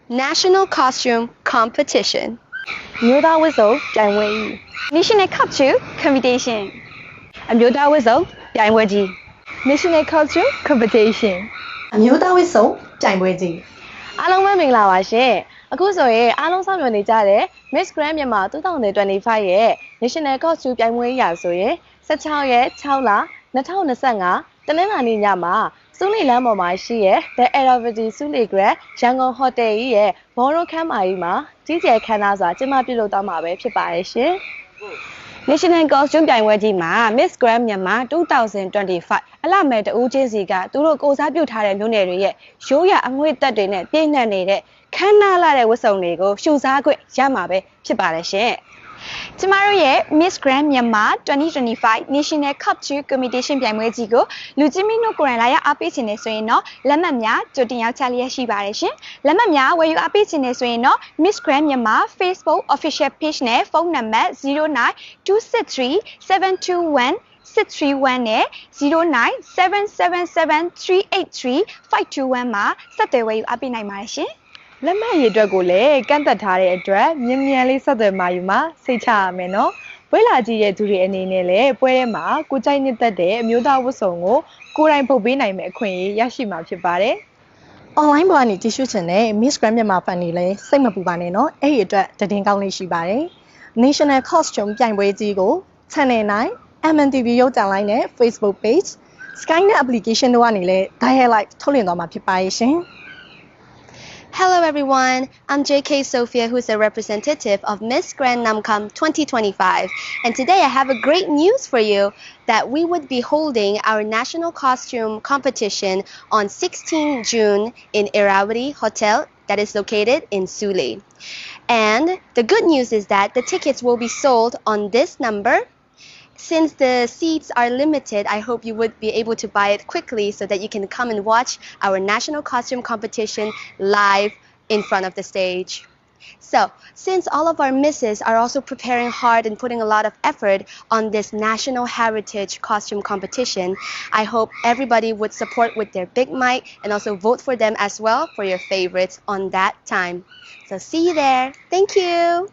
National Costume Competition. မျိုးသားဝတ်စုံပြိုင်ပွဲကြီး National Costume Competition. အမျိုးသားဝတ်စုံပြိုင်ပွဲကြီး National Costume Competition အမျိုးသားဝတ်စုံပြိုင်ပွဲကြီး အားလုံးပဲမင်္ဂလာပါရှင်အခုဆိုရင်အားလုံးဆောင်ရွက်နေကြတဲ့ Miss Grand မြန်မာ2025ရဲ့ National Costume ပြိုင်ပွဲကြီးရာဆိုရင်16ရက်6လ2025တနင်္လာနေ့ညမှာစူးလီလမ်းပေါ်မှာရှိတဲ့ The Eravity စူးလီ Grand ရန်ကုန်ဟိုတယ်ကြီးရဲ့ဘောရုံခန်းမကြီးမှာကြီးကျယ်ခမ်းနားစွာကျင်းပပြုလုပ်သွားမှာပဲဖြစ်ပါတယ်ရှင် National Costume ပြိုင်ပွဲကြီးမှာ Miss Grand မြန်မာ2025အလှမဲ့တဦးချင်းစီကသူတို့ကိုစားပြုထားတဲ့မျိုးနယ်တွေရဲ့ရိုးရာအငွေ့သက်တွေနဲ့ပြည့်နှက်နေတဲ့ခမ်းနားလာတဲ့ဝတ်စုံတွေကိုရှုစားခွင့်ရမှာပဲဖြစ်ပါတယ်ရှင်ကျမတို့ရဲ့ Miss Grand မြန်မာ2025 National Costume Competition ပြိုင်ပွဲကြီးကိုလူကြီးမင်းတို့ကိုယ်တိုင်လာရောက်အားပေးချင်နေဆိုရင်တော့လက်မှတ်များကြိုတင်ရောက်ချလျက်ရှိပါတယ်ရှင်လက်မှတ်များဝယ်ယူအားပေးချင်နေဆိုရင်တော့ Miss Grand မြန်မာ Facebook Official Page နဲ့ဖုန်းနံပါတ်09263721 631နဲ့09777383 521မှာဆက်သွယ်ဝယ်ယူအားပေးနိုင်ပါတယ်ရှင်လက်မှတ်ရည်အတွက်ကိုလည်းကန့်သက်ထားတဲ့အတွက်မြန်မြန်လေးဆက်သွယ်မှာယူမှာစိတ်ချရမယ်နော်ပွဲလာကြည့်ရဲ့သူတွေအနေနဲ့လည်းပွဲထဲမှာကိုကြိုက်နှစ်သက်တဲ့အမျိုးသားဝတ်စုံကိုကိုယ်တိုင်ပုတ်ပေးနိုင်မယ့်အခွင့်အရေးရရှိမှာဖြစ်ပါတယ် online ပေါ်ကနေကြည့်ရှုချင်တဲ့ Miss Grand မြန်မာ fan တွေလည်းစိတ်မပူပါနဲ့နော်အဲ့ဒီအတွက်သတင်းကောင်းလေးရှိပါတယ် National Costume ပြိုင်ပွဲကြီးကို Channel 9 MNTV ရုပ်သံလိုင်းနဲ့ Facebook Page Skynet application တို့ကနေလည်း direct live ထုတ်လွှင့်သွားမှာဖြစ်ပါရဲ့ရှင်Hello everyone, I'm JK Sophia, who's a representative of Miss Grand Namkham 2025. And today I have a great news for you that we would be holding our national costume competition on 16 June in Irrawaddy Hotel that is located in Suli. And the good news is that the tickets will be sold on this number. Since the seats are limited, I hope you would be able to buy it quickly so that you can come and watch our national costume competition live in front of the stage. So, since all of our misses are also preparing hard and putting a lot of effort on this national heritage costume competition, I hope everybody would support with their big mic and also vote for them as well for your favorites on that time. So see you there. Thank you.